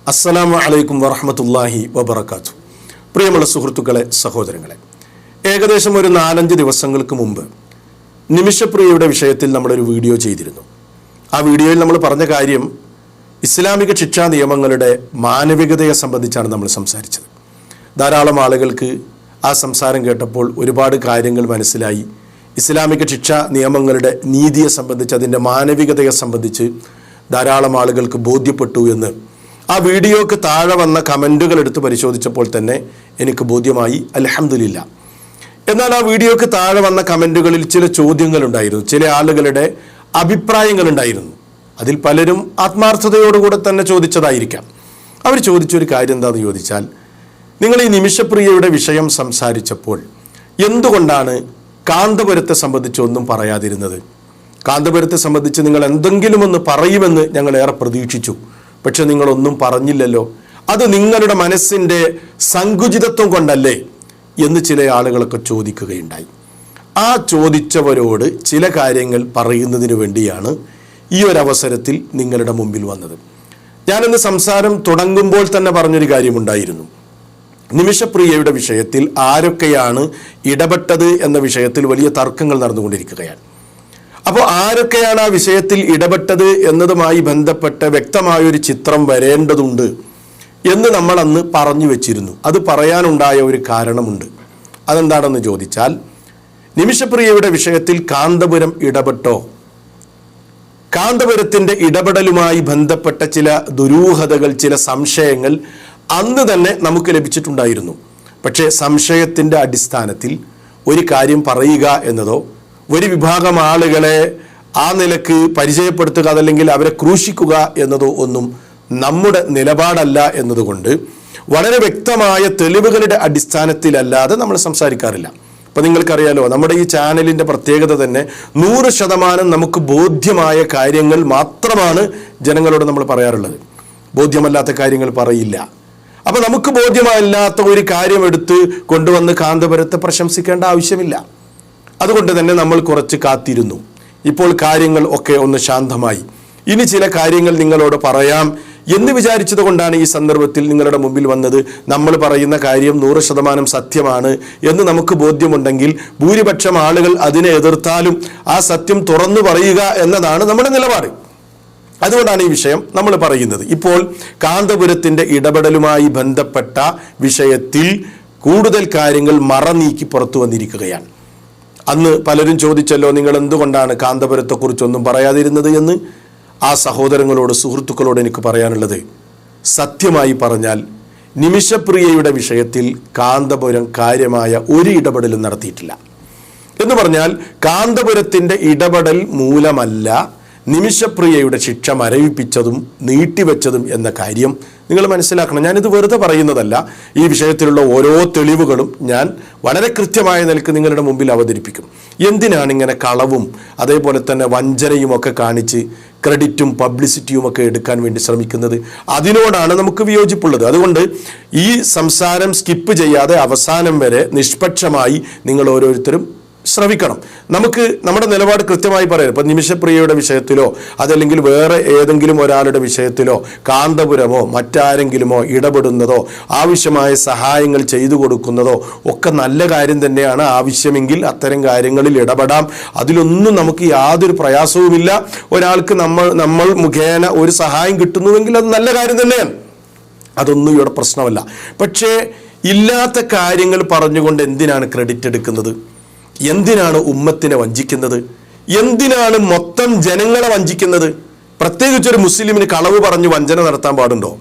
അസ്സലാമു അലൈക്കും വറഹ്മത്തുള്ളാഹി വബറകാതുഹു. പ്രിയമുള്ള സുഹൃത്തുക്കളെ, സഹോദരങ്ങളെ, ഏകദേശം ഒരു 4-5 ദിവസങ്ങൾക്ക് മുമ്പ് നിമിഷപ്രിയയുടെ വിഷയത്തിൽ നമ്മളൊരു വീഡിയോ ചെയ്തിരുന്നു. ആ വീഡിയോയിൽ നമ്മൾ പറഞ്ഞ കാര്യം ഇസ്ലാമിക ശിക്ഷാ നിയമങ്ങളുടെ മാനവികതയെ സംബന്ധിച്ചാണ് നമ്മൾ സംസാരിച്ചത്. ധാരാളം ആളുകൾക്ക് ആ സംസാരം കേട്ടപ്പോൾ ഒരുപാട് കാര്യങ്ങൾ മനസ്സിലായി. ഇസ്ലാമിക ശിക്ഷാ നിയമങ്ങളുടെ നീതിയെ സംബന്ധിച്ച്, അതിൻ്റെ മാനവികതയെ സംബന്ധിച്ച് ധാരാളം ആളുകൾക്ക് ബോധ്യപ്പെട്ടു എന്ന് ആ വീഡിയോക്ക് താഴെ വന്ന കമൻറ്റുകൾ എടുത്ത് പരിശോധിച്ചപ്പോൾ തന്നെ എനിക്ക് ബോധ്യമായി, അൽഹംദുലില്ലാ. എന്നാൽ ആ വീഡിയോക്ക് താഴെ വന്ന കമൻറ്റുകളിൽ ചില ചോദ്യങ്ങളുണ്ടായിരുന്നു, ചില ആളുകളുടെ അഭിപ്രായങ്ങളുണ്ടായിരുന്നു. അതിൽ പലരും ആത്മാർത്ഥതയോടുകൂടെ തന്നെ ചോദിച്ചതായിരിക്കാം. അവർ ചോദിച്ചൊരു കാര്യം എന്താണെന്ന് ചോദിച്ചാൽ, നിങ്ങൾ ഈ നിമിഷപ്രിയയുടെ വിഷയം സംസാരിച്ചപ്പോൾ എന്തുകൊണ്ടാണ് കാന്തപുരത്തെ സംബന്ധിച്ച് ഒന്നും പറയാതിരുന്നത്? കാന്തപുരത്തെ സംബന്ധിച്ച് നിങ്ങൾ എന്തെങ്കിലും ഒന്ന് പറയുമെന്ന് ഞങ്ങൾ ഏറെ പ്രതീക്ഷിച്ചു, പക്ഷെ നിങ്ങളൊന്നും പറഞ്ഞില്ലല്ലോ. അത് നിങ്ങളുടെ മനസ്സിൻ്റെ സങ്കുചിതത്വം കൊണ്ടല്ലേ എന്ന് ചില ആളുകളൊക്കെ ചോദിക്കുകയുണ്ടായി. ആ ചോദിച്ചവരോട് ചില കാര്യങ്ങൾ പറയുന്നതിന് വേണ്ടിയാണ് ഈ ഒരു അവസരത്തിൽ നിങ്ങളുടെ മുമ്പിൽ വന്നത്. ഞാനിന്ന് സംസാരം തുടങ്ങുമ്പോൾ തന്നെ പറഞ്ഞൊരു കാര്യമുണ്ടായിരുന്നു. നിമിഷപ്രിയയുടെ വിഷയത്തിൽ ആരൊക്കെയാണ് ഇടപെട്ടത് എന്ന വിഷയത്തിൽ വലിയ തർക്കങ്ങൾ നടന്നുകൊണ്ടിരിക്കുകയാണ്. അപ്പോൾ ആരൊക്കെയാണ് ആ വിഷയത്തിൽ ഇടപെട്ടത് എന്നതുമായി ബന്ധപ്പെട്ട് വ്യക്തമായൊരു ചിത്രം വരേണ്ടതുണ്ട് എന്ന് നമ്മൾ അന്ന് പറഞ്ഞു വെച്ചിരുന്നു. അത് പറയാനുണ്ടായ ഒരു കാരണമുണ്ട്. അതെന്താണെന്ന് ചോദിച്ചാൽ, നിമിഷപ്രിയയുടെ വിഷയത്തിൽ കാന്തപുരം ഇടപെട്ടോ? കാന്തപുരത്തിൻ്റെ ഇടപെടലുമായി ബന്ധപ്പെട്ട ചില ദുരൂഹതകൾ, ചില സംശയങ്ങൾ അന്ന് തന്നെ നമുക്ക് ലഭിച്ചിട്ടുണ്ടായിരുന്നു. പക്ഷേ സംശയത്തിൻ്റെ അടിസ്ഥാനത്തിൽ ഒരു കാര്യം പറയുക എന്നതോ, ഒരു വിഭാഗം ആളുകളെ ആ നിലക്ക് പരിചയപ്പെടുത്തുക, അതല്ലെങ്കിൽ അവരെ ക്രൂശിക്കുക എന്നതോ ഒന്നും നമ്മുടെ നിലപാടല്ല എന്നതുകൊണ്ട് വളരെ വ്യക്തമായ തെളിവുകളുടെ അടിസ്ഥാനത്തിലല്ലാതെ നമ്മൾ സംസാരിക്കാറില്ല. അപ്പോൾ നിങ്ങൾക്കറിയാലോ, നമ്മുടെ ഈ ചാനലിൻ്റെ പ്രത്യേകത തന്നെ 100% നമുക്ക് ബോധ്യമായ കാര്യങ്ങൾ മാത്രമാണ് ജനങ്ങളോട് നമ്മൾ പറയാറുള്ളത്. ബോധ്യമല്ലാത്ത കാര്യങ്ങൾ പറയില്ല. അപ്പോൾ നമുക്ക് ബോധ്യമല്ലാത്ത ഒരു കാര്യം എടുത്ത് കൊണ്ടുവന്ന് കാന്തപുരത്തെ പ്രശംസിക്കേണ്ട ആവശ്യമില്ല. അതുകൊണ്ട് തന്നെ നമ്മൾ കുറച്ച് കാത്തിരുന്നു. ഇപ്പോൾ കാര്യങ്ങൾ ഒക്കെ ഒന്ന് ശാന്തമായി. ഇനി ചില കാര്യങ്ങൾ നിങ്ങളോട് പറയാം എന്ന് വിചാരിച്ചത് കൊണ്ടാണ് ഈ സന്ദർഭത്തിൽ നിങ്ങളുടെ മുമ്പിൽ വന്നത്. നമ്മൾ പറയുന്ന കാര്യം 100% സത്യമാണ് എന്ന് നമുക്ക് ബോധ്യമുണ്ടെങ്കിൽ ഭൂരിപക്ഷം ആളുകൾ അതിനെ എതിർത്താലും ആ സത്യം തുറന്നു പറയുക എന്നതാണ് നമ്മുടെ നിലപാട്. അതുകൊണ്ടാണ് ഈ വിഷയം നമ്മൾ പറയുന്നത്. ഇപ്പോൾ കാന്തപുരത്തിൻ്റെ ഇടപെടലുമായി ബന്ധപ്പെട്ട വിഷയത്തിൽ കൂടുതൽ കാര്യങ്ങൾ മറനീക്കി പുറത്തു വന്നിരിക്കുകയാണ്. അന്ന് പലരും ചോദിച്ചല്ലോ, നിങ്ങൾ എന്തുകൊണ്ടാണ് കാന്തപുരത്തെക്കുറിച്ചൊന്നും പറയാതിരുന്നത് എന്ന്. ആ സഹോദരങ്ങളോട്, സുഹൃത്തുക്കളോട് എനിക്ക് പറയാനുള്ളത്, സത്യമായി പറഞ്ഞാൽ നിമിഷപ്രിയയുടെ വിഷയത്തിൽ കാന്തപുരം കാര്യമായ ഒരു ഇടപെടലും നടത്തിയിട്ടില്ല. എന്ന് പറഞ്ഞാൽ കാന്തപുരത്തിൻ്റെ ഇടപെടൽ മൂലമല്ല നിമിഷപ്രിയയുടെ ശിക്ഷ മരവിപ്പിച്ചതും നീട്ടിവെച്ചതും എന്ന കാര്യം നിങ്ങൾ മനസ്സിലാക്കണം. ഞാനിത് വെറുതെ പറയുന്നതല്ല. ഈ വിഷയത്തിലുള്ള ഓരോ തെളിവുകളും ഞാൻ വളരെ കൃത്യമായ നിലക്ക് നിങ്ങളുടെ മുമ്പിൽ അവതരിപ്പിക്കും. എന്തിനാണ് ഇങ്ങനെ കളവും അതേപോലെ തന്നെ വഞ്ചനയും ഒക്കെ കാണിച്ച് ക്രെഡിറ്റും പബ്ലിസിറ്റിയും ഒക്കെ എടുക്കാൻ വേണ്ടി ശ്രമിക്കുന്നത്? അതിനോടാണ് നമുക്ക് വിയോജിപ്പുള്ളത്. അതുകൊണ്ട് ഈ സംസാരം സ്കിപ്പ് ചെയ്യാതെ അവസാനം വരെ നിഷ്പക്ഷമായി നിങ്ങൾ ഓരോരുത്തരും ശ്രമിക്കണം. നമുക്ക് നമ്മുടെ നിലപാട് കൃത്യമായി പറയാം. ഇപ്പം നിമിഷപ്രിയയുടെ വിഷയത്തിലോ അതല്ലെങ്കിൽ വേറെ ഏതെങ്കിലും ഒരാളുടെ വിഷയത്തിലോ കാന്തപുരമോ മറ്റാരെങ്കിലുമോ ഇടപെടുന്നതോ ആവശ്യമായ സഹായങ്ങൾ ചെയ്തു കൊടുക്കുന്നതോ ഒക്കെ നല്ല കാര്യം തന്നെയാണ്. ആവശ്യമെങ്കിൽ അത്തരം കാര്യങ്ങളിൽ ഇടപെടാം. അതിലൊന്നും നമുക്ക് യാതൊരു പ്രയാസവുമില്ല. ഒരാൾക്ക് നമ്മൾ മുഖേന ഒരു സഹായം കിട്ടുന്നുവെങ്കിൽ അത് നല്ല കാര്യം തന്നെയാണ്. അതൊന്നും ഇവിടെ പ്രശ്നമല്ല. പക്ഷേ ഇല്ലാത്ത കാര്യങ്ങൾ പറഞ്ഞുകൊണ്ട് എന്തിനാണ് ക്രെഡിറ്റ് എടുക്കുന്നത്? എന്തിനാണ് ഉമ്മത്തിനെ വഞ്ചിക്കുന്നത്? എന്തിനാണ് മൊത്തം ജനങ്ങളെ വഞ്ചിക്കുന്നത്? പ്രത്യേകിച്ചൊരു മുസ്ലിമിന് കളവ് പറഞ്ഞു വഞ്ചന നടത്താൻ പാടുണ്ടോ?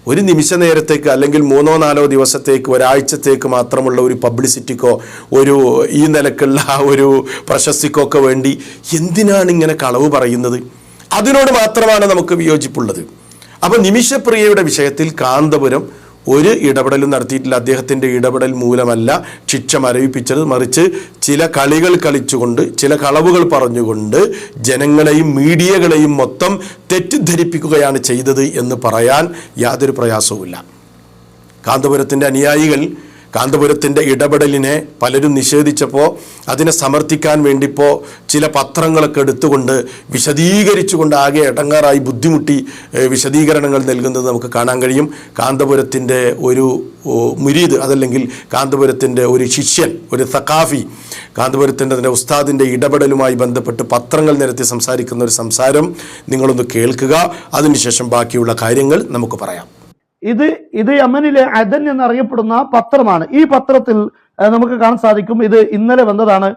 ഒരു നിമിഷ നേരത്തേക്ക് അല്ലെങ്കിൽ 3-4 ദിവസത്തേക്ക്, ഒരാഴ്ചത്തേക്ക് മാത്രമുള്ള ഒരു പബ്ലിസിറ്റിക്കോ ഒരു ഈ നിലക്കുള്ള ഒരു പ്രശസ്തിക്കോ ഒക്കെ വേണ്ടി എന്തിനാണ് ഇങ്ങനെ കളവ് പറയുന്നത്? അതിനോട് മാത്രമാണ് നമുക്ക് വിയോജിപ്പുള്ളത്. അപ്പോൾ നിമിഷപ്രിയയുടെ വിഷയത്തിൽ കാന്തപുരം ഒരു ഇടപെടലും നടത്തിയിട്ടില്ല. അദ്ദേഹത്തിൻ്റെ ഇടപെടൽ മൂലമല്ല ശിക്ഷ മരവിപ്പിച്ചത്, മറിച്ച് ചില കളികൾ കളിച്ചുകൊണ്ട്, ചില കളവുകൾ പറഞ്ഞുകൊണ്ട് ജനങ്ങളെയും മീഡിയകളെയും മൊത്തം തെറ്റിദ്ധരിപ്പിക്കുകയാണ് ചെയ്തത് എന്ന് പറയാൻ യാതൊരു പ്രയാസവുമില്ല. കാന്തപുരത്തിൻ്റെ അനുയായികൾ കാന്തപുരത്തിൻ്റെ ഇടപെടലിനെ പലരും നിഷേധിച്ചപ്പോൾ അതിനെ സമർത്ഥിക്കാൻ വേണ്ടിപ്പോൾ ചില പത്രങ്ങളൊക്കെ എടുത്തുകൊണ്ട് വിശദീകരിച്ചുകൊണ്ട് ആകെ ഇടങ്ങാറായി ബുദ്ധിമുട്ടി വിശദീകരണങ്ങൾ നൽകുന്നത് നമുക്ക് കാണാൻ കഴിയും. കാന്തപുരത്തിൻ്റെ ഒരു മുരീദ്, അതല്ലെങ്കിൽ കാന്തപുരത്തിൻ്റെ ഒരു ശിഷ്യൻ, ഒരു സഖാഫി, കാന്തപുരത്തിൻ്റെ തന്നെ ഉസ്താദിൻ്റെ ഇടപെടലുമായി ബന്ധപ്പെട്ട് പത്രങ്ങൾ നിരത്തി സംസാരിക്കുന്ന ഒരു സംസാരം നിങ്ങളൊന്ന് കേൾക്കുക. അതിനുശേഷം ബാക്കിയുള്ള കാര്യങ്ങൾ നമുക്ക് പറയാം. ഇത് യമനിലെ അദൻ എന്നറിയപ്പെടുന്ന പത്രമാണ്. ഈ പത്രത്തിൽ നമുക്ക് കാണാൻ സാധിക്കും, ഇത് ഇന്നലെ വന്നതാണ്.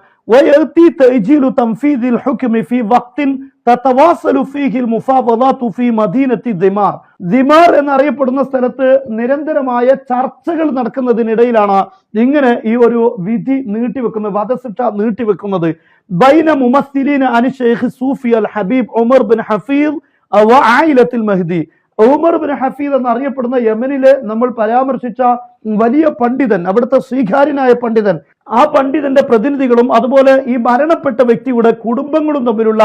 ദിമാർ എന്നറിയപ്പെടുന്ന സ്ഥലത്ത് നിരന്തരമായ ചർച്ചകൾ നടക്കുന്നതിനിടയിലാണ് ഇങ്ങനെ ഈ ഒരു വിധി നീട്ടിവെക്കുന്നത്, വധശിക്ഷ നീട്ടിവെക്കുന്നത്. ബൈന മുമസ്സിലീന അൻ ശൈഖ് സൂഫി അൽ ഹബീബ് ഉമർ ബിൻ ഹഫീദ് വ ആയിലത്തുൽ മഹ്ദി. ഉമർ ബിൻ ഹഫീദ് എന്നറിയപ്പെടുന്ന യമനിലെ നമ്മൾ പരാമർശിച്ച വലിയ പണ്ഡിതൻ, അവിടുത്തെ സ്വീകാര്യനായ പണ്ഡിതൻ, ആ പണ്ഡിതന്റെ പ്രതിനിധികളും അതുപോലെ ഈ മരണപ്പെട്ട വ്യക്തിയുടെ കുടുംബങ്ങളും തമ്മിലുള്ള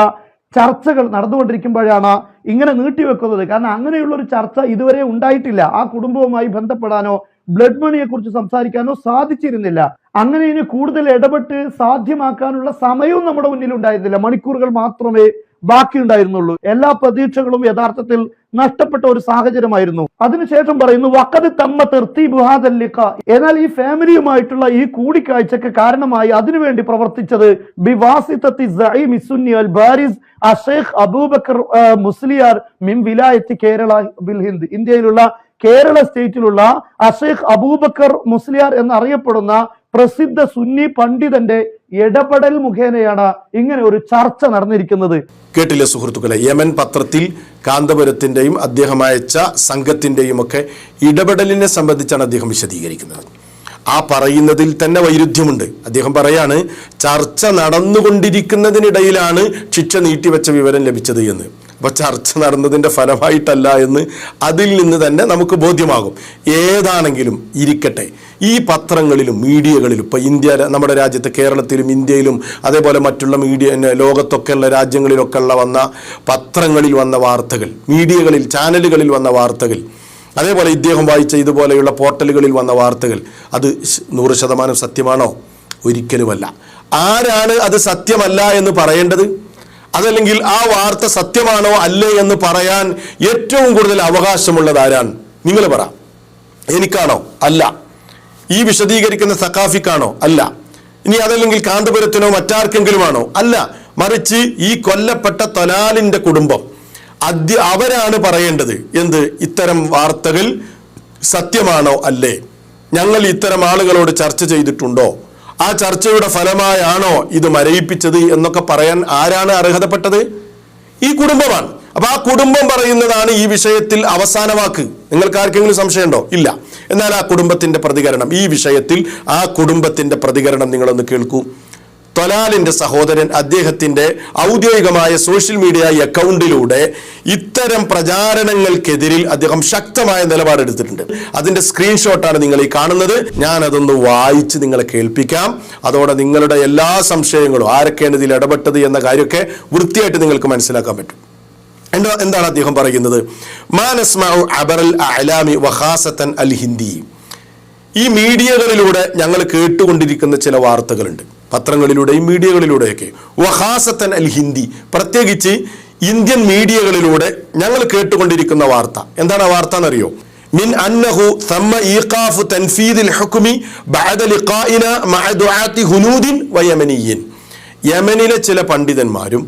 ചർച്ചകൾ നടന്നുകൊണ്ടിരിക്കുമ്പോഴാണ് ഇങ്ങനെ നീട്ടിവെക്കുന്നത്. കാരണം അങ്ങനെയുള്ള ഒരു ചർച്ച ഇതുവരെ ഉണ്ടായിട്ടില്ല. ആ കുടുംബവുമായി ബന്ധപ്പെടാനോ ബ്ലഡ് മണിയെ കുറിച്ച് സംസാരിക്കാനോ സാധിച്ചിരുന്നില്ല. അങ്ങനെ ഇനി കൂടുതൽ ഇടപെട്ട് സാധ്യമാക്കാനുള്ള സമയവും നമ്മുടെ മുന്നിൽ ഉണ്ടായിരുന്നില്ല. മണിക്കൂറുകൾ മാത്രമേ ബാക്കിയുണ്ടായിരുന്നുള്ളൂ. എല്ലാ പ്രതീക്ഷകളും യഥാർത്ഥത്തിൽ നഷ്ടപ്പെട്ട ഒരു സാഹചര്യമായിരുന്നു. അതിനുശേഷം പറയുന്നു വഖദ് തമ്മ തർതീബു ഹാദൽ ലിഖാ. എന്നാൽ ഈ ഫാമിലിയുമായിട്ടുള്ള ഈ കൂടിക്കാഴ്ചയ്ക്ക് കാരണമായി അതിനുവേണ്ടി പ്രവർത്തിച്ചത് ബിവാസിതത്തി സഈമി സുന്നി അൽ ബാരിസ് അഷേഖ് അബൂബക്കർ മുസ്ലിയാർ മിൻ വിലായത്തി കേരള ബിൽ ഹിന്ദ്. ഇന്ത്യയിലുള്ള കേരള സ്റ്റേറ്റിലുള്ള അഷേഖ് അബൂബക്കർ മുസ്ലിയാർ എന്നറിയപ്പെടുന്ന പ്രസിദ്ധ സുന്നി പണ്ഡിതന്റെ ഇടപെടൽ മുഖേനയാണ് ഇങ്ങനെ ഒരു ചർച്ച നടന്നിരിക്കുന്നത്. കേട്ടില്ലേ സുഹൃത്തുക്കളെ, യമൻ പത്രത്തിൽ കാന്തപുരത്തിന്റെയും അദ്ദേഹം അയച്ച സംഘത്തിന്റെയും ഒക്കെ ഇടപെടലിനെ സംബന്ധിച്ചാണ് അദ്ദേഹം വിശദീകരിക്കുന്നത്. ആ പറയുന്നതിൽ തന്നെ വൈരുദ്ധ്യമുണ്ട്. അദ്ദേഹം പറയാണ് ചർച്ച നടന്നുകൊണ്ടിരിക്കുന്നതിനിടയിലാണ് ശിക്ഷ നീട്ടിവെച്ച വിവരം ലഭിച്ചത് എന്ന്. അപ്പോൾ ചർച്ച നടന്നതിൻ്റെ ഫലമായിട്ടല്ല എന്ന് അതിൽ നിന്ന് തന്നെ നമുക്ക് ബോധ്യമാകും. ഏതാണെങ്കിലും ഇരിക്കട്ടെ, ഈ പത്രങ്ങളിലും മീഡിയകളിലും ഇപ്പോൾ നമ്മുടെ രാജ്യത്ത് കേരളത്തിലും ഇന്ത്യയിലും അതേപോലെ മറ്റുള്ള ലോകത്തൊക്കെയുള്ള രാജ്യങ്ങളിലൊക്കെയുള്ള വന്ന പത്രങ്ങളിൽ വന്ന വാർത്തകൾ, മീഡിയകളിൽ ചാനലുകളിൽ വന്ന വാർത്തകൾ, അതേപോലെ ഇദ്ദേഹം വായിച്ച ഇതുപോലെയുള്ള പോർട്ടലുകളിൽ വന്ന വാർത്തകൾ, അത് 100% സത്യമാണോ? ഒരിക്കലുമല്ല. ആരാണ് അത് സത്യമല്ല എന്ന് പറയേണ്ടത്? അതല്ലെങ്കിൽ ആ വാർത്ത സത്യമാണോ അല്ലേ എന്ന് പറയാൻ ഏറ്റവും കൂടുതൽ അവകാശമുള്ളത് ആരാണ്? നിങ്ങൾ പറ. എനിക്കാണോ? അല്ല. ഈ വിശദീകരിക്കുന്ന സഖാഫിക്കാണോ? അല്ല. ഇനി അതല്ലെങ്കിൽ കാന്തപുരത്തിനോ മറ്റാർക്കെങ്കിലുമാണോ? അല്ല. മറിച്ച് ഈ കൊല്ലപ്പെട്ട തൊലാലിന്റെ കുടുംബം അവരാണ് പറയേണ്ടത്. എന്ത്? ഇത്തരം വാർത്തകൾ സത്യമാണോ അല്ലേ? ഞങ്ങൾ ഇത്തരം ആളുകളോട് ചർച്ച ചെയ്തിട്ടുണ്ടോ? ആ ചർച്ചയുടെ ഫലമായാണോ ഇത് മരയിപ്പിച്ചത് എന്നൊക്കെ പറയാൻ ആരാണ് അർഹതപ്പെട്ടത്? ഈ കുടുംബമാണ്. അപ്പൊ ആ കുടുംബം പറയുന്നതാണ് ഈ വിഷയത്തിൽ അവസാന വാക്ക്. നിങ്ങൾക്ക് ആർക്കെങ്കിലും സംശയമുണ്ടോ? ഇല്ല. എന്നാൽ ആ കുടുംബത്തിന്റെ പ്രതികരണം, ഈ വിഷയത്തിൽ ആ കുടുംബത്തിന്റെ പ്രതികരണം നിങ്ങളൊന്ന് കേൾക്കൂ. തൊലാലിന്റെ സഹോദരൻ അദ്ദേഹത്തിന്റെ ഔദ്യോഗികമായ സോഷ്യൽ മീഡിയ അക്കൗണ്ടിലൂടെ ഇത്തരം പ്രചാരണങ്ങൾക്കെതിരിൽ അദ്ദേഹം ശക്തമായ നിലപാടെടുത്തിട്ടുണ്ട്. അതിന്റെ സ്ക്രീൻഷോട്ടാണ് നിങ്ങൾ ഈ കാണുന്നത്. ഞാൻ അതൊന്ന് വായിച്ച് നിങ്ങളെ കേൾപ്പിക്കാം. അതോടെ നിങ്ങളുടെ എല്ലാ സംശയങ്ങളും, ആരൊക്കെയാണ് ഇതിൽ ഇടപെട്ടത് എന്ന കാര്യമൊക്കെ വൃത്തിയായിട്ട് നിങ്ങൾക്ക് മനസ്സിലാക്കാൻ പറ്റും. എന്താണ് അദ്ദേഹം പറയുന്നത്? മാനസ്മഉ അബറൽ അഅലാമി വഖാസതൻ അൽ ഹിന്ദി. ഈ മീഡിയകളിലൂടെ ഞങ്ങൾ കേട്ടുകൊണ്ടിരിക്കുന്ന ചില വാർത്തകളുണ്ട്, പത്രങ്ങളിലൂടെയും മീഡിയകളിലൂടെയൊക്കെ. വഖാസത്തൻ അൽ ഹിന്ദി, പ്രത്യേകിച്ച് ഇന്ത്യൻ മീഡിയകളിലൂടെ ഞങ്ങൾ കേട്ടുകൊണ്ടിരിക്കുന്ന വാർത്ത. എന്താണ് ആ വാർത്ത എന്നറിയോ? മിൻ അന്നഹു തമ്മ ഈഖാഫു തൻഫീദിൽ ഹുക്മി ബഅദ ലിഖാഇന മഅ ദുആത്തി ഹുനൂദിൻ വയമനിയിൻ. യമനിലെ ചില പണ്ഡിതന്മാരും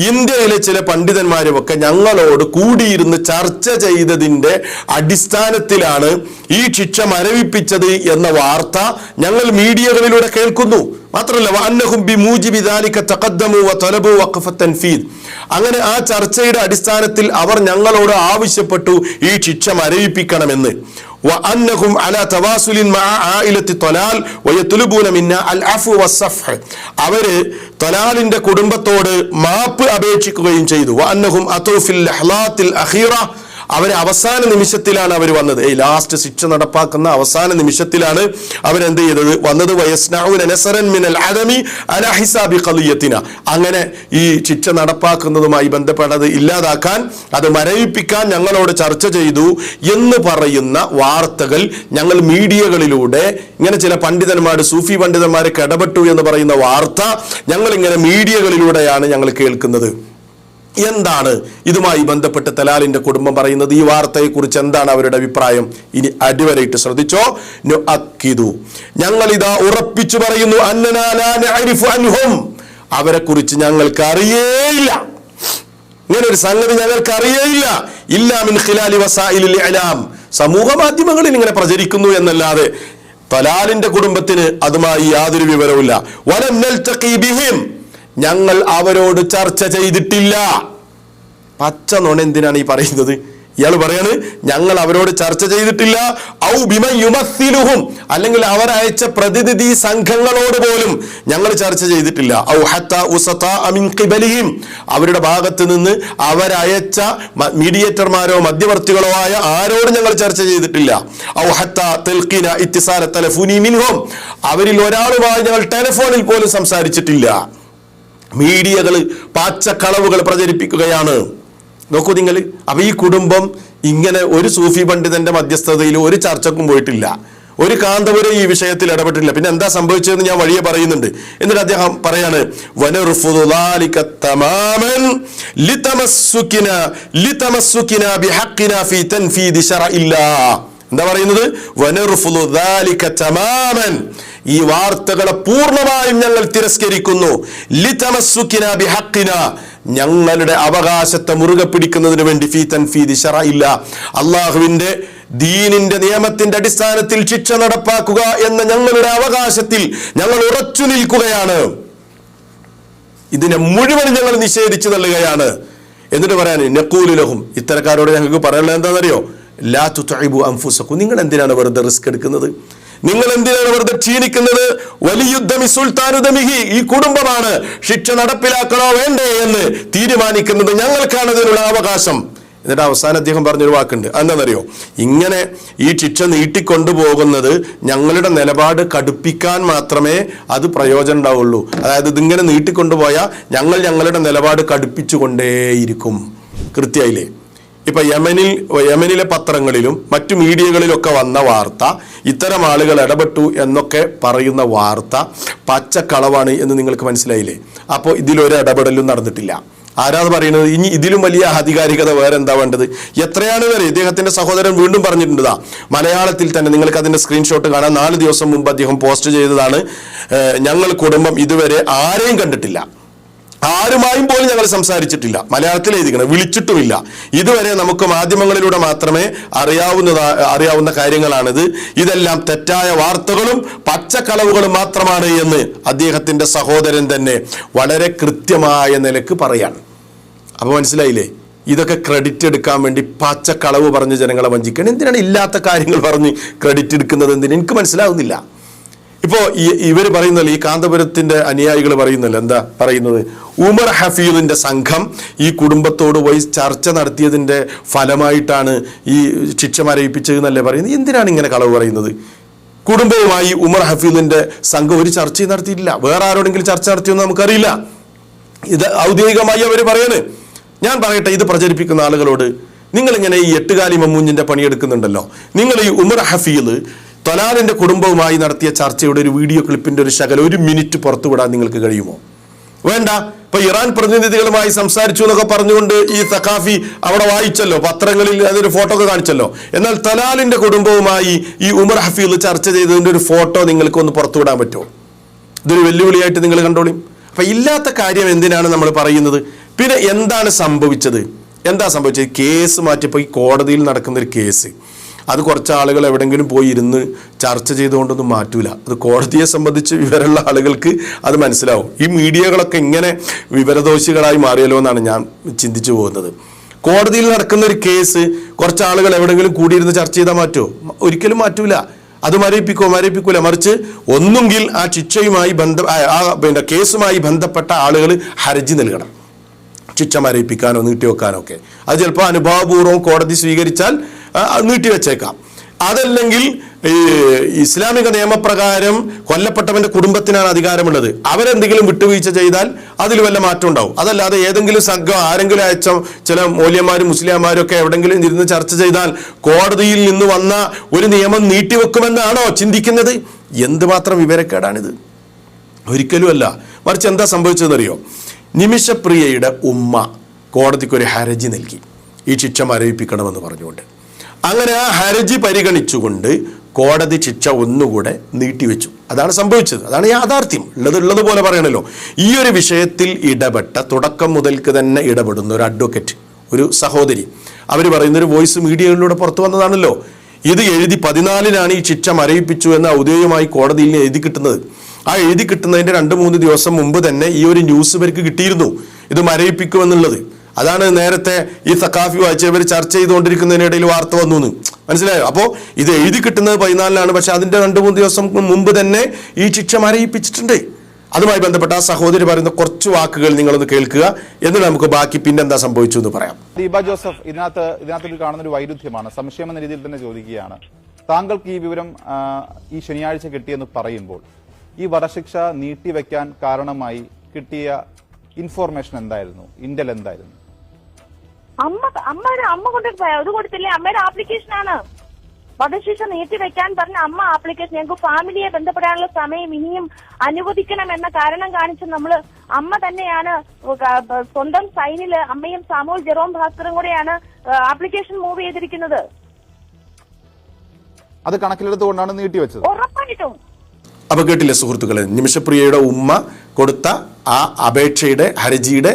ഇന്ത്യയിലെ ചില പണ്ഡിതന്മാരുമൊക്കെ ഞങ്ങളോട് കൂടിയിരുന്ന് ചർച്ച ചെയ്തതിൻ്റെ അടിസ്ഥാനത്തിലാണ് ഈ ശിക്ഷ മരവിപ്പിച്ചത് എന്ന വാർത്ത ഞങ്ങൾ മീഡിയകളിലൂടെ കേൾക്കുന്നു. മാത്രമല്ല വഅന്നഹും ബിമൂജിബി ദാലിക തഖദ്ദമു വതലബു വഖഫ തൻഫീദ്. അങ്ങനെ ആ ചർച്ചയുടെ അടിസ്ഥാനത്തിൽ അവർ ഞങ്ങളോട് ആവശ്യപ്പെട്ടു ഈ ശിക്ഷ മരവിപ്പിക്കണമെന്ന്. وأنهم على تواصل مع عائلة طلال ويطلبون منا العفو والصفح. അവര് തൊലാലിന്റെ കുടുംബത്തോട് മാപ്പ് അപേക്ഷിക്കുകയും ചെയ്തു. وأنهم أتوا في اللحظات الأخيرة. അവരെ അവസാന നിമിഷത്തിലാണ് അവർ വന്നത്. ലാസ്റ്റ് ശിക്ഷ നടപ്പാക്കുന്ന അവസാന നിമിഷത്തിലാണ് അവരെന്ത് ചെയ്തത് വന്നത്. അങ്ങനെ ഈ ശിക്ഷ നടപ്പാക്കുന്നതുമായി ബന്ധപ്പെട്ടത് ഇല്ലാതാക്കാൻ, അത് മരവിപ്പിക്കാൻ ഞങ്ങളോട് ചർച്ച ചെയ്തു എന്ന് പറയുന്ന വാർത്തകൾ ഞങ്ങൾ മീഡിയകളിലൂടെ ഇങ്ങനെ ചില പണ്ഡിതന്മാർ, സൂഫി പണ്ഡിതന്മാരൊക്കെ ഇടപെട്ടു എന്ന് പറയുന്ന വാർത്ത ഞങ്ങൾ ഇങ്ങനെ മീഡിയകളിലൂടെയാണ് ഞങ്ങൾ കേൾക്കുന്നത്. എന്താണ് ഇതുമായി ബന്ധപ്പെട്ട് തലാലിന്റെ കുടുംബം പറയുന്നത്? ഈ വാർത്തയെ കുറിച്ച് എന്താണ് അവരുടെ അഭിപ്രായം? ഇനി അടിവരയിട്ട് ശ്രദ്ധിച്ചോ. ഞങ്ങൾ ഇതാ ഉറപ്പിച്ചു പറയുന്നു, അവരെ കുറിച്ച് ഞങ്ങൾക്ക് അറിയേയില്ല, ഇങ്ങനെ ഒരു സംഗതി ഞങ്ങൾക്ക് അറിയേയില്ല. ഇല്ലാ മിൻ ഖിലാലി വസായിലിൽ ഇഅ്ലാം, സമൂഹ മാധ്യമങ്ങളിൽ ഇങ്ങനെ പ്രചരിക്കുന്നു എന്നല്ലാതെ തലാലിന്റെ കുടുംബത്തിന് അതുമായി യാതൊരു വിവരവുമില്ല. വലം നൽതഖി ബിഹിം, ഞങ്ങൾ അവരോട് ചർച്ച ചെയ്തിട്ടില്ല. പച്ച നോൺ എന്തിനാണ് ഈ പറയുന്നത്? ഇയാൾ പറയാണ് ഞങ്ങൾ അവരോട് ചർച്ച ചെയ്തിട്ടില്ല. ഔ ബിമൻ യുമസ്സിലുഹും, അല്ലെങ്കിൽ അവരയച്ച പ്രതിനിധി സംഘങ്ങളോട് പോലും ഞങ്ങൾ ചർച്ച ചെയ്തിട്ടില്ല. ഔ ഹത്താ ഉസതാ മിൻ ഖിബലിഹിം, അവരുടെ ഭാഗത്ത് നിന്ന് അവരയച്ച മീഡിയേറ്റർമാരോ മധ്യവർത്തികളോ ആയ ആരോടും ഞങ്ങൾ ചർച്ച ചെയ്തിട്ടില്ല. ഔ ഹത്താ തൽഖീന ഇത്തിസാല തലഫുനി മിൻഹും, അവരിൽ ഒരാളുമായി ഞങ്ങൾ ടെലിഫോണിൽ പോലും സംസാരിച്ചിട്ടില്ല. മീഡിയകൾ പാച്ചക്കളവുകൾ പ്രചരിപ്പിക്കുകയാണ്. നോക്കൂ നിങ്ങൾ. അപ്പൊ ഈ കുടുംബം ഇങ്ങനെ ഒരു സൂഫി പണ്ഡിതന്റെ മധ്യസ്ഥതയിൽ ഒരു ചർച്ചക്കും പോയിട്ടില്ല, ഒരു കാന്തപുരം ഈ വിഷയത്തിൽ ഇടപെട്ടില്ല. പിന്നെ എന്താ സംഭവിച്ചതെന്ന് ഞാൻ വഴിയെ പറയുന്നുണ്ട്. എന്നിട്ട് അദ്ദേഹം പറയാണ്, എന്താ പറയുന്നത്? ഈ വാർത്തകളെ പൂർണ്ണമായും ഞങ്ങൾ തിരസ്കരിക്കുന്നു. ഞങ്ങളുടെ അവകാശത്തെ മുറുകെ പിടിക്കുന്നതിന് വേണ്ടി ഫീ തൻഫീദി ശറഇല്ല, അള്ളാഹുവിന്റെ ദീനിന്റെ നിയമത്തിന്റെ അടിസ്ഥാനത്തിൽ ശിക്ഷ നടപ്പാക്കുക എന്ന ഞങ്ങളുടെ അവകാശത്തിൽ ഞങ്ങൾ ഉറച്ചു നിൽക്കുകയാണ്. ഇതിനെ മുഴുവൻ ഞങ്ങൾ നിഷേധിച്ചു തള്ളുകയാണ്. എന്നിട്ട് പറയാൻ നഖൂലു ലഹും, ഇത്തരക്കാരോട് ഞങ്ങൾക്ക് പറയാനുള്ളത് എന്താണെന്നറിയോ? ലാ തുതഇബു അൻഫുസകും, നിങ്ങൾ എന്തിനാണ് വെറുതെ റിസ്ക് എടുക്കുന്നത്? നിങ്ങൾ എന്തിനാണ് വെറുതെ ക്ഷീണിക്കുന്നത്? വലിയുദ്ധമി സുൽത്താനുദമിഹി, ഈ കുടുംബമാണ് ശിക്ഷ നടപ്പിലാക്കണോ വേണ്ടേ എന്ന് തീരുമാനിക്കുന്നത്, ഞങ്ങൾക്കാണ് അതിനുള്ള അവകാശം. എന്നിട്ട് അവസാനം അദ്ദേഹം പറഞ്ഞൊരു വാക്കുണ്ട്, എന്താണെന്നറിയോ? ഇങ്ങനെ ഈ ശിക്ഷ നീട്ടിക്കൊണ്ടുപോകുന്നത് ഞങ്ങളുടെ നിലപാട് കടുപ്പിക്കാൻ മാത്രമേ അത് പ്രയോജനം ഉണ്ടാവുള്ളൂ. അതായത് ഇതിങ്ങനെ നീട്ടിക്കൊണ്ടുപോയാൽ ഞങ്ങൾ ഞങ്ങളുടെ നിലപാട് കടുപ്പിച്ചുകൊണ്ടേയിരിക്കും. കൃത്യമായില്ലേ? ഇപ്പൊ യമനിലെ പത്രങ്ങളിലും മറ്റു മീഡിയകളിലൊക്കെ വന്ന വാർത്ത, ഇത്തരം ആളുകൾ ഇടപെട്ടു എന്നൊക്കെ പറയുന്ന വാർത്ത പച്ചക്കളവാണ് എന്ന് നിങ്ങൾക്ക് മനസ്സിലായില്ലേ? അപ്പോൾ ഇതിലൊരു ഇടപെടലും നടന്നിട്ടില്ല. ആരാന്ന് പറയുന്നത്? ഇനി ഇതിലും വലിയ ആധികാരികത വേറെ എന്താ വേണ്ടത്? എത്രയാണ് വരെ ഇദ്ദേഹത്തിന്റെ സഹോദരൻ വീണ്ടും പറഞ്ഞിട്ടുണ്ട്. മലയാളത്തിൽ തന്നെ നിങ്ങൾക്ക് അതിന്റെ സ്ക്രീൻഷോട്ട് കാണാം. 4 ദിവസം മുമ്പ് അദ്ദേഹം പോസ്റ്റ് ചെയ്തതാണ്. ഞങ്ങൾ കുടുംബം ഇതുവരെ ആരെയും കണ്ടിട്ടില്ല, ആരുമായും പോലും ഞങ്ങൾ സംസാരിച്ചിട്ടില്ല. മലയാളത്തിൽ എഴുതിക്കണം, വിളിച്ചിട്ടുമില്ല. ഇതുവരെ നമുക്ക് മാധ്യമങ്ങളിലൂടെ മാത്രമേ അറിയാവുന്ന കാര്യങ്ങളാണിത്. ഇതെല്ലാം തെറ്റായ വാർത്തകളും പച്ചക്കളവുകളും മാത്രമാണ് എന്ന് അദ്ദേഹത്തിന്റെ സഹോദരൻ തന്നെ വളരെ കൃത്യമായ നിലക്ക് പറയാണ്. അപ്പൊ മനസ്സിലായില്ലേ? ഇതൊക്കെ ക്രെഡിറ്റ് എടുക്കാൻ വേണ്ടി പച്ചക്കളവ് പറഞ്ഞ് ജനങ്ങളെ വഞ്ചിക്കണം. എന്തിനാണ് ഇല്ലാത്ത കാര്യങ്ങൾ പറഞ്ഞ് ക്രെഡിറ്റ് എടുക്കുന്നത്? എന്തിന് എനിക്ക് മനസ്സിലാവുന്നില്ല. ഇപ്പോ ഇവർ പറയുന്നല്ലോ, ഈ കാന്തപുരത്തിന്റെ അനുയായികൾ പറയുന്നല്ലോ, എന്താ പറയുന്നത്? ഉമർ ഹഫീദിന്റെ സംഘം ഈ കുടുംബത്തോട് പോയി ചർച്ച നടത്തിയതിന്റെ ഫലമായിട്ടാണ് ഈ ശിക്ഷ മരവിപ്പിച്ചതെന്നല്ലേ പറയുന്നത്. എന്തിനാണ് ഇങ്ങനെ കളവ് പറയുന്നത്? കുടുംബവുമായി ഉമർ ഹഫീദിന്റെ സംഘം ഒരു ചർച്ചയും നടത്തിയിട്ടില്ല. വേറെ ആരോടെങ്കിലും ചർച്ച നടത്തിയെന്ന് നമുക്കറിയില്ല. ഇത് ഔദ്യോഗികമായി അവർ പറയാണ്. ഞാൻ പറയട്ടെ, ഇത് പ്രചരിപ്പിക്കുന്ന ആളുകളോട്, നിങ്ങളിങ്ങനെ ഈ എട്ടുകാലി മമ്മൂഞ്ഞിന്റെ പണിയെടുക്കുന്നുണ്ടല്ലോ, നിങ്ങൾ ഈ ഉമർ ഹഫീദ് തലാലിന്റെ കുടുംബവുമായി നടത്തിയ ചർച്ചയുടെ ഒരു വീഡിയോ ക്ലിപ്പിന്റെ ഒരു ശകലം 1 മിനിറ്റ് പുറത്തുവിടാൻ നിങ്ങൾക്ക് കഴിയുമോ? വേണ്ട. ഇപ്പൊ ഇറാൻ പ്രതിനിധികളുമായി സംസാരിച്ചു എന്നൊക്കെ പറഞ്ഞുകൊണ്ട് ഈ സഖാഫി അവിടെ വായിച്ചല്ലോ, പത്രങ്ങളിൽ അതൊരു ഫോട്ടോ ഒക്കെ കാണിച്ചല്ലോ. എന്നാൽ തലാലിന്റെ കുടുംബവുമായി ഈ ഉമർ ഹഫീദ് ചർച്ച ചെയ്തതിന്റെ ഒരു ഫോട്ടോ നിങ്ങൾക്ക് ഒന്ന് പുറത്തുവിടാൻ പറ്റുമോ? ഇതൊരു വെല്ലുവിളിയായിട്ട് നിങ്ങൾ കണ്ടോളിയും. അപ്പൊ ഇല്ലാത്ത കാര്യം എന്തിനാണ് നമ്മൾ പറയുന്നത്? പിന്നെ എന്താണ് സംഭവിച്ചത്? കേസ് മാറ്റിയപ്പോൾ ഈ കോടതിയിൽ നടക്കുന്ന ഒരു കേസ്, അത് കുറച്ച് ആളുകൾ എവിടെയെങ്കിലും പോയി ഇരുന്ന് ചർച്ച ചെയ്തുകൊണ്ടൊന്നും മാറ്റൂല. അത് കോടതിയെ സംബന്ധിച്ച് വിവരമുള്ള ആളുകൾക്ക് അത് മനസ്സിലാവും. ഈ മീഡിയകളൊക്കെ ഇങ്ങനെ വിവരദോഷികളായി മാറിയല്ലോ എന്നാണ് ഞാൻ ചിന്തിച്ചു പോകുന്നത്. കോടതിയിൽ നടക്കുന്ന ഒരു കേസ് കുറച്ച് ആളുകൾ എവിടെയെങ്കിലും കൂടിയിരുന്ന് ചർച്ച ചെയ്താൽ മാറ്റുമോ? ഒരിക്കലും മാറ്റൂല. അത് മരവിപ്പിക്കൂല. മറിച്ച് ഒന്നുകിൽ ആ ശിക്ഷയുമായി കേസുമായി ബന്ധപ്പെട്ട ആളുകൾ ഹർജി നൽകണം. ശിക്ഷ മരയിപ്പിക്കാനോ നീട്ടിവെക്കാനോ ഒക്കെ. അത് ചിലപ്പോൾ അനുഭാവപൂർവ്വം കോടതി സ്വീകരിച്ചാൽ നീട്ടിവെച്ചേക്കാം. അതല്ലെങ്കിൽ ഈ ഇസ്ലാമിക നിയമപ്രകാരം കൊല്ലപ്പെട്ടവന്റെ കുടുംബത്തിനാണ് അധികാരമുള്ളത്. അവരെന്തെങ്കിലും വിട്ടുവീഴ്ച ചെയ്താൽ അതിൽ വല്ല മാറ്റം ഉണ്ടാവും. അതല്ലാതെ ഏതെങ്കിലും സംഘം ആരെങ്കിലും അയച്ച ചില മൗലവിമാരും മുസ്ലിംമാരും ഒക്കെ എവിടെങ്കിലും ഇരുന്ന് ചർച്ച ചെയ്താൽ കോടതിയിൽ നിന്ന് വന്ന ഒരു നിയമം നീട്ടിവെക്കുമെന്നാണോ ചിന്തിക്കുന്നത്? എന്തുമാത്രം വിവരക്കേടാണിത്? ഒരിക്കലും അല്ല. മറിച്ച് എന്താ സംഭവിച്ചതെന്നറിയോ? നിമിഷപ്രിയയുടെ ഉമ്മ കോടതിക്കൊരു ഹർജി നൽകി ഈ ശിക്ഷ മരവിപ്പിക്കണമെന്ന് പറഞ്ഞുകൊണ്ട്. അങ്ങനെ ആ ഹർജി പരിഗണിച്ചുകൊണ്ട് കോടതി ശിക്ഷ ഒന്നുകൂടെ നീട്ടിവെച്ചു. അതാണ് സംഭവിച്ചത്. അതാണ് യാഥാർത്ഥ്യം. ഉള്ളതുപോലെ പറയണല്ലോ. ഈ ഒരു വിഷയത്തിൽ ഇടപെട്ട തുടക്കം മുതൽക്ക് തന്നെ ഇടപെടുന്ന ഒരു അഡ്വക്കേറ്റ്, ഒരു സഹോദരി, അവർ പറയുന്നൊരു വോയിസ് മീഡിയകളിലൂടെ പുറത്തു വന്നതാണല്ലോ. ഇത് എഴുതി 14-നാണ് ഈ ശിക്ഷ മരവിപ്പിച്ചു എന്ന് ഔദ്യോഗികമായി കോടതിയിൽ എഴുതി കിട്ടുന്നത്. ആ എഴുതി കിട്ടുന്നതിൻ്റെ 2-3 ദിവസം മുമ്പ് തന്നെ ഈ ഒരു ന്യൂസ് ഇവർക്ക് കിട്ടിയിരുന്നു, ഇത് മരവിപ്പിക്കുമെന്നുള്ളത്. അതാണ് നേരത്തെ ഈ സഖാഫി വായിച്ചവർ ചർച്ച ചെയ്തുകൊണ്ടിരിക്കുന്നതിനിടയിൽ വാർത്ത വന്നു എന്ന് മനസ്സിലായോ? അപ്പോൾ ഇത് എഴുതി കിട്ടുന്നത് 14-നാണ്, പക്ഷെ അതിൻ്റെ 2-3 ദിവസം മുമ്പ് തന്നെ ഈ ശിക്ഷ മരവിപ്പിച്ചിട്ടുണ്ട്. അതുമായി ബന്ധപ്പെട്ട ആ സഹോദരി പറയുന്ന കുറച്ച് വാക്കുകൾ നിങ്ങളൊന്ന് കേൾക്കുക, എന്നിട്ട് നമുക്ക് ബാക്കി പിന്നെന്താ സംഭവിച്ചു എന്ന് പറയാം. ദീപ ജോസഫ്, ഇതിനകത്ത് കാണുന്ന ഒരു വൈരുദ്ധ്യമാണ്. സംശയം എന്ന രീതിയിൽ തന്നെ ചോദിക്കുകയാണ്, താങ്കൾക്ക് ഈ വിവരം ഈ ശനിയാഴ്ച കിട്ടിയെന്ന് പറയുമ്പോൾ ഈ വധശിക്ഷ നീട്ടിവെക്കാൻ കാരണമായി കിട്ടിയ ഇൻഫോർമേഷൻ എന്തായിരുന്നു? ഇന്റൽ എന്തായിരുന്നു? അമ്മ കൊണ്ടിട്ട് ഇത് കൊടുത്തില്ലേ? അമ്മയുടെ ആപ്ലിക്കേഷനാണ് വധശിക്ഷ നീട്ടിവെക്കാൻ പറഞ്ഞ അമ്മ ആപ്ലിക്കേഷൻ. ഞങ്ങൾക്ക് ഫാമിലിയെ ബന്ധപ്പെടാനുള്ള സമയം ഇനിയും അനുവദിക്കണം എന്ന കാരണം കാണിച്ച് അമ്മ തന്നെയാണ് സ്വന്തം സൈനില് അമ്മയും സാമുവൽ ജെറോം ഭാസ്കറും കൂടെയാണ് ആപ്ലിക്കേഷൻ മൂവ് ചെയ്തിരിക്കുന്നത്. അത് കണക്കിലെടുത്തുകൊണ്ടാണ് നീട്ടിവെച്ചത്. ഉറപ്പായിട്ടും. അപ്പൊ കേട്ടില്ലേ സുഹൃത്തുക്കളെ, നിമിഷപ്രിയയുടെ ഉമ്മ കൊടുത്ത ആ അപേക്ഷയുടെ ഹർജിയുടെ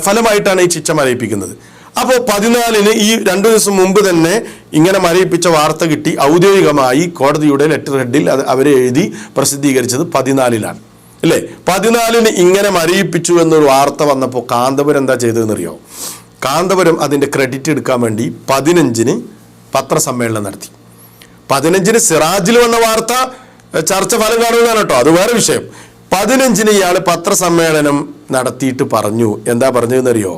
ഫലമായിട്ടാണ് ഈ ശിക്ഷ മരയിപ്പിക്കുന്നത്. അപ്പോൾ 14-ന് ഈ 2 ദിവസം മുമ്പ് തന്നെ ഇങ്ങനെ മരയിപ്പിച്ച വാർത്ത കിട്ടി. ഔദ്യോഗികമായി കോടതിയുടെ ലെറ്റർ ഹെഡിൽ അവരെ എഴുതി പ്രസിദ്ധീകരിച്ചത് 14-ലാണ് അല്ലേ? 14-ന് ഇങ്ങനെ മരയിപ്പിച്ചു എന്നൊരു വാർത്ത വന്നപ്പോൾ കാന്തപുരം എന്താ ചെയ്തതെന്നറിയോ? കാന്തപുരം അതിൻ്റെ ക്രെഡിറ്റ് എടുക്കാൻ വേണ്ടി 15-ന് പത്രസമ്മേളനം നടത്തി. 15-ന് സിറാജിൽ വന്ന വാർത്ത ചർച്ച ഫലം കാണുന്നതാണ് കേട്ടോ, അത് വേറെ വിഷയം. 15-ന് ഇയാൾ പത്രസമ്മേളനം നടത്തിയിട്ട് പറഞ്ഞു. എന്താ പറഞ്ഞതെന്നറിയോ?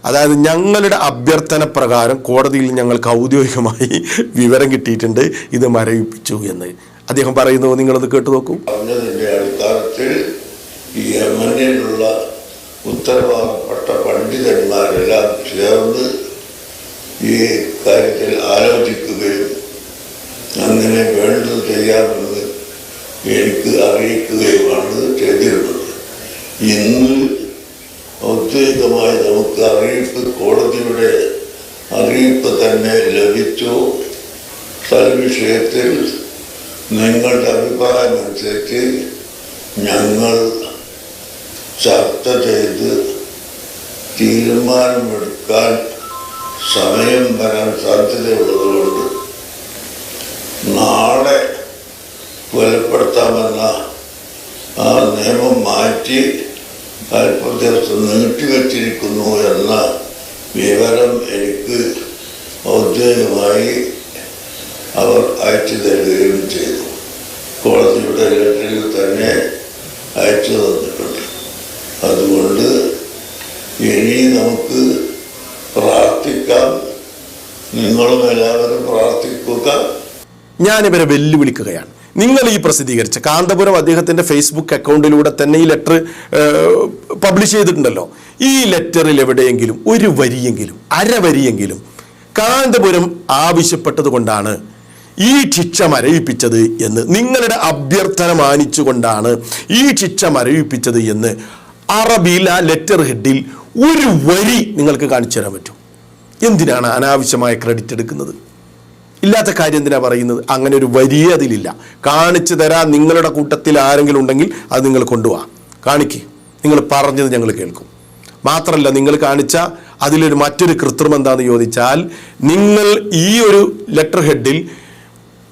അതായത് ഞങ്ങളുടെ അഭ്യർത്ഥന പ്രകാരം കോടതിയിൽ ഞങ്ങൾക്ക് ഔദ്യോഗികമായി വിവരം കിട്ടിയിട്ടുണ്ട്, ഇത് മരവിപ്പിച്ചു എന്ന് അദ്ദേഹം പറയുന്നു. നിങ്ങളത് കേട്ടു നോക്കൂ. പറഞ്ഞതിന്റെ അടിസ്ഥാനത്തിൽ ഈ യമനിലുള്ള ഉത്തരവാദപ്പെട്ട പണ്ഡിതന്മാരെല്ലാം ചേർന്ന് ഈ കാര്യത്തിൽ ആലോചിക്കുകയും അങ്ങനെ വേണ്ടത് ചെയ്യാമെന്ന് എനിക്ക് അറിയിക്കുകയുമാണ് ചെയ്തിരുന്നത്. ഇന്ന് ഔദ്യോഗികമായി നമുക്ക് അറിയിപ്പ്, കോടതിയുടെ അറിയിപ്പ് തന്നെ ലഭിച്ചു. വിഷയത്തിൽ നിങ്ങളുടെ അഭിപ്രായം അനുസരിച്ച് ഞങ്ങൾ ചർച്ച ചെയ്ത് തീരുമാനമെടുക്കാൻ സമയം വരാൻ സാധ്യതയുള്ളതുകൊണ്ട് നാളെ കൊലപ്പെടുത്താമെന്ന ആ നിയമം മാറ്റി അല്പം ദിവസം നീട്ടിവെച്ചിരിക്കുന്നു എന്ന വിവരം എനിക്ക് ഔദ്യോഗികമായി അവർ അയച്ചു തരികയും ചെയ്തു. കോടതിയുടെ ലെറ്ററിൽ തന്നെ അയച്ചു തന്നിട്ടുണ്ട്. അതുകൊണ്ട് ഇനി നമുക്ക് പ്രാർത്ഥിക്കാം. നിങ്ങളും എല്ലാവരും പ്രാർത്ഥിക്കുക. ഞാനിവരെ വെല്ലുവിളിക്കുകയാണ്. നിങ്ങൾ ഈ പ്രസിദ്ധീകരിച്ച കാന്തപുരം അദ്ദേഹത്തിൻ്റെ ഫേസ്ബുക്ക് അക്കൗണ്ടിലൂടെ തന്നെ ഈ ലെറ്റർ പബ്ലിഷ് ചെയ്തിട്ടുണ്ടല്ലോ. ഈ ലെറ്ററിൽ എവിടെയെങ്കിലും ഒരു വരിയെങ്കിലും, അരവരിയെങ്കിലും കാന്തപുരം ആവശ്യപ്പെട്ടത് കൊണ്ടാണ് ഈ ശിക്ഷ മരവിപ്പിച്ചത് എന്ന്, നിങ്ങളുടെ അഭ്യർത്ഥന മാനിച്ചുകൊണ്ടാണ് ഈ ശിക്ഷ മരവിപ്പിച്ചത് എന്ന് അറബിയിൽ ആ ലെറ്റർ ഹെഡിൽ ഒരു വരി നിങ്ങൾക്ക് കാണിച്ചു തരാൻ പറ്റും? എന്തിനാണ് അനാവശ്യമായ ക്രെഡിറ്റ് എടുക്കുന്നത്? ഇല്ലാത്ത കാര്യം എന്തിനാ പറയുന്നത്? അങ്ങനെ ഒരു വരിയെ അതിലില്ല. കാണിച്ചു തരാൻ നിങ്ങളുടെ കൂട്ടത്തിൽ ആരെങ്കിലും ഉണ്ടെങ്കിൽ അത് നിങ്ങൾ കൊണ്ടുപോവാ, കാണിക്ക്. നിങ്ങൾ പറഞ്ഞത് ഞങ്ങൾ കേൾക്കും. മാത്രമല്ല, നിങ്ങൾ കാണിച്ച അതിലൊരു മറ്റൊരു കൃത്രിമം എന്താണെന്ന് ചോദിച്ചാൽ, നിങ്ങൾ ഈ ഒരു ലെറ്റർ ഹെഡിൽ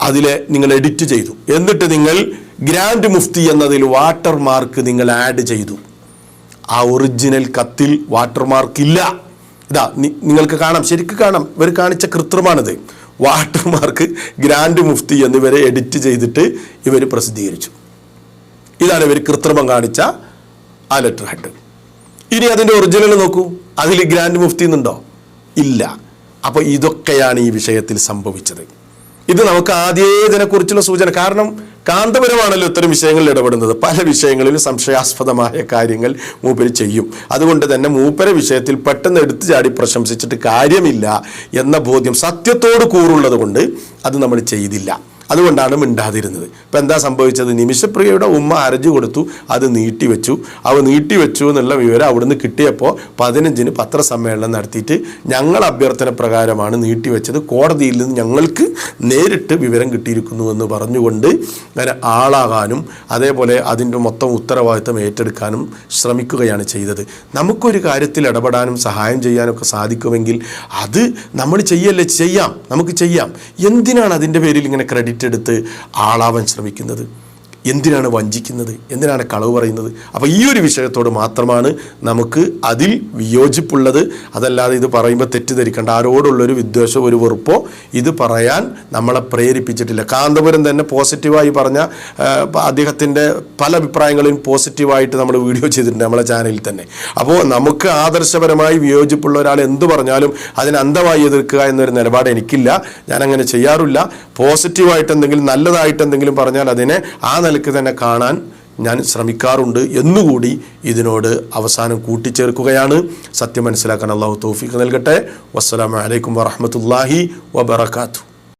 അതിലെ നിങ്ങൾ എഡിറ്റ് ചെയ്തു, എന്നിട്ട് നിങ്ങൾ ഗ്രാൻഡ് മുഫ്തി എന്നതിൽ വാട്ടർമാർക്ക് നിങ്ങൾ ആഡ് ചെയ്തു. ആ ഒറിജിനൽ കത്തിൽ വാട്ടർമാർക്ക് ഇല്ല. ഇതാ നിങ്ങൾക്ക് കാണാം, ശരിക്കും കാണാം. ഇവർ കാണിച്ച കൃത്രിമാണിത്. വാട്ടർമാർക്ക് ഗ്രാൻഡ് മുഫ്തി എന്നിവരെ എഡിറ്റ് ചെയ്തിട്ട് ഇവർ പ്രസിദ്ധീകരിച്ചു. ഇതാണ് ഇവർ കൃത്രിമം കാണിച്ച ആ ലെറ്റർ ഹെഡ്. ഇനി അതിൻ്റെ ഒറിജിനൽ നോക്കൂ, അതിൽ ഗ്രാൻഡ് മുഫ്തി എന്നുണ്ടോ? ഇല്ല. അപ്പോൾ ഇതൊക്കെയാണ് ഈ വിഷയത്തിൽ സംഭവിച്ചത്. ഇത് നമുക്ക് ആദ്യമേ ഇതിനെക്കുറിച്ചുള്ള സൂചന. കാരണം കാന്തപുരമാണല്ലോ ഇത്തരം വിഷയങ്ങളിൽ ഇടപെടുന്നത്. പല വിഷയങ്ങളിലും സംശയാസ്പദമായ കാര്യങ്ങൾ മൂപ്പര് ചെയ്യും. അതുകൊണ്ട് തന്നെ മൂപ്പര വിഷയത്തിൽ പെട്ടെന്ന് എടുത്തു ചാടി പ്രശംസിച്ചിട്ട് കാര്യമില്ല എന്ന ബോധ്യം സത്യത്തോട് കൂറുള്ളത് കൊണ്ട് അത് നമ്മൾ ചെയ്തില്ല. അതുകൊണ്ടാണ് മിണ്ടാതിരുന്നത്. ഇപ്പം എന്താ സംഭവിച്ചത്? നിമിഷപ്രിയയുടെ ഉമ്മ ഹർജി കൊടുത്തു, അത് നീട്ടിവെച്ചു. നീട്ടിവെച്ചു എന്നുള്ള വിവരം അവിടുന്ന് കിട്ടിയപ്പോൾ 15-ന് പത്രസമ്മേളനം നടത്തിയിട്ട് ഞങ്ങൾ അഭ്യർത്ഥന പ്രകാരമാണ് നീട്ടിവെച്ചത്, കോടതിയിൽ നിന്ന് ഞങ്ങൾക്ക് നേരിട്ട് വിവരം കിട്ടിയിരിക്കുന്നു എന്ന് പറഞ്ഞുകൊണ്ട് അങ്ങനെ ആളാകാനും അതേപോലെ അതിൻ്റെ മൊത്തം ഉത്തരവാദിത്തം ഏറ്റെടുക്കാനും ശ്രമിക്കുകയാണ് ചെയ്തത്. നമുക്കൊരു കാര്യത്തിൽ ഇടപെടാനും സഹായം ചെയ്യാനൊക്കെ സാധിക്കുമെങ്കിൽ അത് നമ്മൾ ചെയ്യാം, നമുക്ക് ചെയ്യാം. എന്തിനാണ് അതിൻ്റെ പേരിൽ ഇങ്ങനെ ക്രെഡിറ്റ് എടുത്ത് ആളാവാൻ ശ്രമിക്കുന്നത്? എന്തിനാണ് വഞ്ചിക്കുന്നത്? എന്തിനാണ് കളവ് പറയുന്നത്? അപ്പോൾ ഈ ഒരു വിഷയത്തോട് മാത്രമാണ് നമുക്ക് അതിൽ വിയോജിപ്പുള്ളത്. അതല്ലാതെ ഇത് പറയുമ്പോൾ തെറ്റിദ്ധരിക്കേണ്ട, ആരോടുള്ളൊരു വിദ്വേഷമോ ഒരു വെറുപ്പോ ഇത് പറയാൻ നമ്മളെ പ്രേരിപ്പിച്ചിട്ടില്ല. കാന്തപുരം തന്നെ പോസിറ്റീവായി പറഞ്ഞ അദ്ദേഹത്തിൻ്റെ പല അഭിപ്രായങ്ങളും പോസിറ്റീവായിട്ട് നമ്മൾ വീഡിയോ ചെയ്തിട്ടുണ്ട് നമ്മളെ ചാനലിൽ തന്നെ. അപ്പോൾ നമുക്ക് ആദർശപരമായി വിയോജിപ്പുള്ള ഒരാൾ എന്തു പറഞ്ഞാലും അതിനെ അന്ധമായി എതിർക്കുക എന്നൊരു നിലപാട് എനിക്കില്ല. ഞാനങ്ങനെ ചെയ്യാറില്ല. പോസിറ്റീവായിട്ട് എന്തെങ്കിലും നല്ലതായിട്ട് എന്തെങ്കിലും പറഞ്ഞാൽ അതിനെ ആ നിലയ്ക്ക് തന്നെ കാണാൻ ഞാൻ ശ്രമിക്കാറുണ്ട് എന്നുകൂടി ഇതിനോട് അവസാനം കൂട്ടിച്ചേർക്കുകയാണ്. സത്യം മനസ്സിലാക്കാൻ അള്ളാഹു തൗഫീഖ് നൽകട്ടെ. വസ്സലാമു അലൈക്കും വറഹ്മത്തുള്ളാഹി വബറകാതുഹു.